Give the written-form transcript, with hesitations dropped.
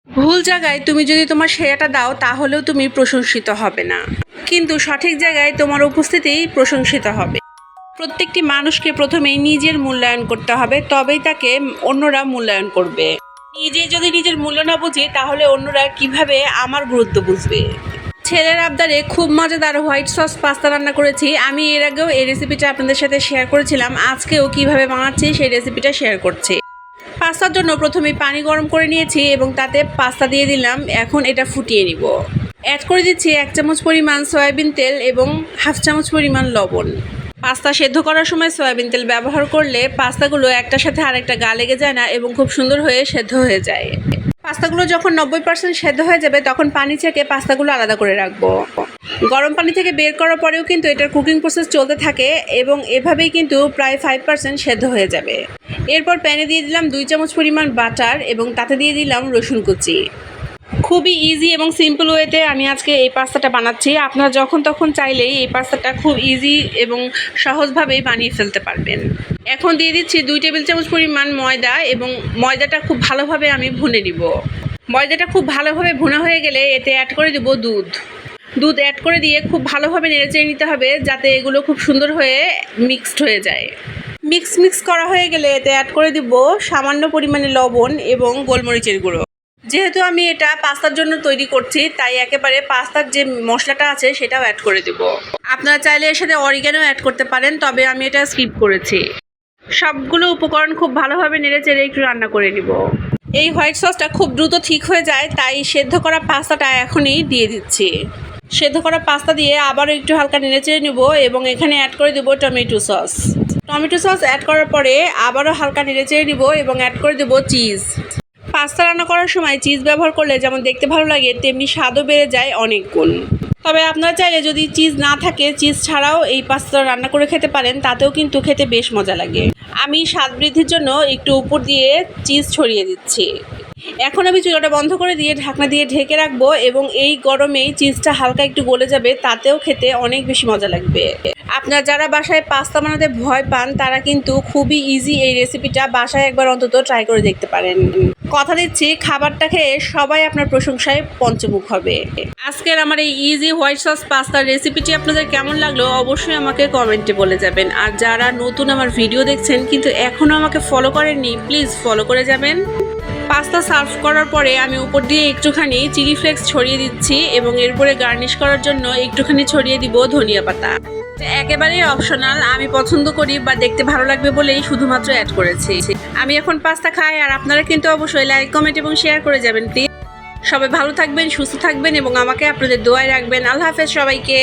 ভুল জায়গায় তুমি যদি তোমার সেরাটা দাও তাহলেও তুমি প্রশংসিত হবে না, কিন্তু সঠিক জায়গায় তোমার উপস্থিতিই প্রশংসিত হবে। প্রত্যেকটি মানুষকে প্রথমেই নিজের মূল্যায়ন করতে হবে, তবেই তাকে অন্যরা মূল্যায়ন করবে। নিজে যদি নিজের মূল্য না বুঝি তাহলে অন্যরা কিভাবে আমার গুরুত্ব বুঝবে। ছেলের আবদারে খুব মজাদার হোয়াইট সস পাস্তা রান্না করেছি। আমি এর আগেও এই রেসিপিটা আপনাদের সাথে শেয়ার করেছিলাম। আজকেও কিভাবে বানাচ্ছি সেই রেসিপিটা শেয়ার করছি। পাস্তার জন্য প্রথমে পানি গরম করে নিয়েছি এবং তাতে পাস্তা দিয়ে দিলাম। এখন এটা ফুটিয়ে নিব। অ্যাড করে দিচ্ছি 1 চামচ পরিমাণ সয়াবিন তেল এবং 1/2 চামচ পরিমাণ লবণ। পাস্তা সেদ্ধ করার সময় সয়াবিন তেল ব্যবহার করলে পাস্তাগুলো একটার সাথে আরেকটা গা লেগে যায় না এবং খুব সুন্দর হয়ে সেদ্ধ হয়ে যায়। পাস্তাগুলো যখন 90% সেদ্ধ হয়ে যাবে তখন পানি ছেঁকে পাস্তাগুলো আলাদা করে রাখবো। গরম পানি থেকে বের করার পরেও কিন্তু এটার কুকিং প্রসেস চলতে থাকে এবং এভাবেই কিন্তু প্রায় 5% সেদ্ধ হয়ে যাবে। এরপর প্যানে দিয়ে দিলাম 2 চামচ পরিমাণ বাটার এবং তাতে দিয়ে দিলাম রসুন কুচি। খুবই ইজি এবং সিম্পল ওয়েতে আমি আজকে এই পাস্তাটা বানাচ্ছি। আপনারা যখন তখন চাইলেই এই পাস্তাটা খুব ইজি এবং সহজভাবেই বানিয়ে ফেলতে পারবেন। এখন দিয়ে দিচ্ছি 2 টেবিল চামচ পরিমাণ ময়দা এবং ময়দাটা খুব ভালোভাবে আমি ভুনে নিব। ময়দাটা খুব ভালোভাবে ভুনা হয়ে গেলে এতে অ্যাড করে দেব দুধ অ্যাড করে দিয়ে খুব ভালোভাবে নেড়েচেড়ে নিতে হবে যাতে এগুলো খুব সুন্দর হয়ে মিক্সড হয়ে যায়। মিক্স করা হয়ে গেলে এতে অ্যাড করে দিব সামান্য পরিমাণে লবণ এবং গোলমরিচের গুঁড়ো। যেহেতু আমি এটা পাস্তার জন্য তৈরি করছি তাই একেবারে পাস্তার যে মশলাটা আছে সেটাও অ্যাড করে দেব। আপনারা চাইলে এর সাথে অরিগ্যানো অ্যাড করতে পারেন, তবে আমি এটা স্কিপ করেছি। সবগুলো উপকরণ খুব ভালোভাবে নেড়েচেড়ে একটু রান্না করে নিব। এই হোয়াইট সসটা খুব দ্রুত ঠিক হয়ে যায়, তাই সেদ্ধ করা পাস্তাটা এখনই দিয়ে দিচ্ছি। সেদ্ধ করা পাস্তা দিয়ে আবারও একটু হালকা নেড়েচেড়ে নেব এবং এখানে অ্যাড করে দেব টমেটো সস অ্যাড করার পরে আবারও হালকা নেড়েচেড়ে নিব এবং অ্যাড করে দেব চিজ। পাস্তা রান্না করার সময় চিজ ব্যবহার করলে যেমন দেখতে ভালো লাগে তেমনি স্বাদও বেড়ে যায় অনেক গুণ। তবে আপনারা চাইলে যদি চিজ না থাকে চিজ ছাড়াও এই পাস্তা রান্না করে খেতে পারেন, তাতেও কিন্তু খেতে বেশ মজা লাগে। আমি স্বাদ বৃদ্ধির জন্য একটু উপর দিয়ে চিজ ছড়িয়ে দিচ্ছি। এখন আমি চুলাটা বন্ধ করে দিয়ে ঢাকনা দিয়ে ঢেকে রাখবো এবং এই গরমেই চিজটা হালকা একটু গলে যাবে, তাতেও খেতে অনেক বেশি মজা লাগবে। আপনারা যারা বাসায় পাস্তা বানাতে ভয় পান তারা কিন্তু খুবই ইজি এই রেসিপিটা বাসায় একবার অন্তত ট্রাই করে দেখতে পারেন। কথা দিচ্ছি খাবারটা খেয়ে সবাই আপনার প্রশংসায় পঞ্চমুখ হবে। আজকের আমার এই ইজি হোয়াইট সস পাস্তার রেসিপিটি আপনাদের কেমন লাগলো অবশ্যই আমাকে কমেন্টে বলে যাবেন। আর যারা নতুন আমার ভিডিও দেখছেন কিন্তু এখনও আমাকে ফলো করেননি, প্লিজ ফলো করে যাবেন। পাস্তা সার্ভ করার পরে আমি উপর দিয়ে একটুখানি চিলি ফ্লেক্স ছড়িয়ে দিচ্ছি এবং এরপরে গার্নিশ করার জন্য একটুখানি ছড়িয়ে দিব ধনিয়া পাতা। একেবারেই অপশনাল, আমি পছন্দ করি বা দেখতে ভালো লাগবে বলেই শুধুমাত্র অ্যাড করেছি। আমি এখন পাস্তা খাই আর আপনারা কিন্তু অবশ্যই লাইক, কমেন্ট এবং শেয়ার করে যাবেন প্লিজ। সবাই ভালো থাকবেন, সুস্থ থাকবেন এবং আমাকে আপনাদের দোয়ায় রাখবেন। আল্লাহ হাফেজ সবাইকে।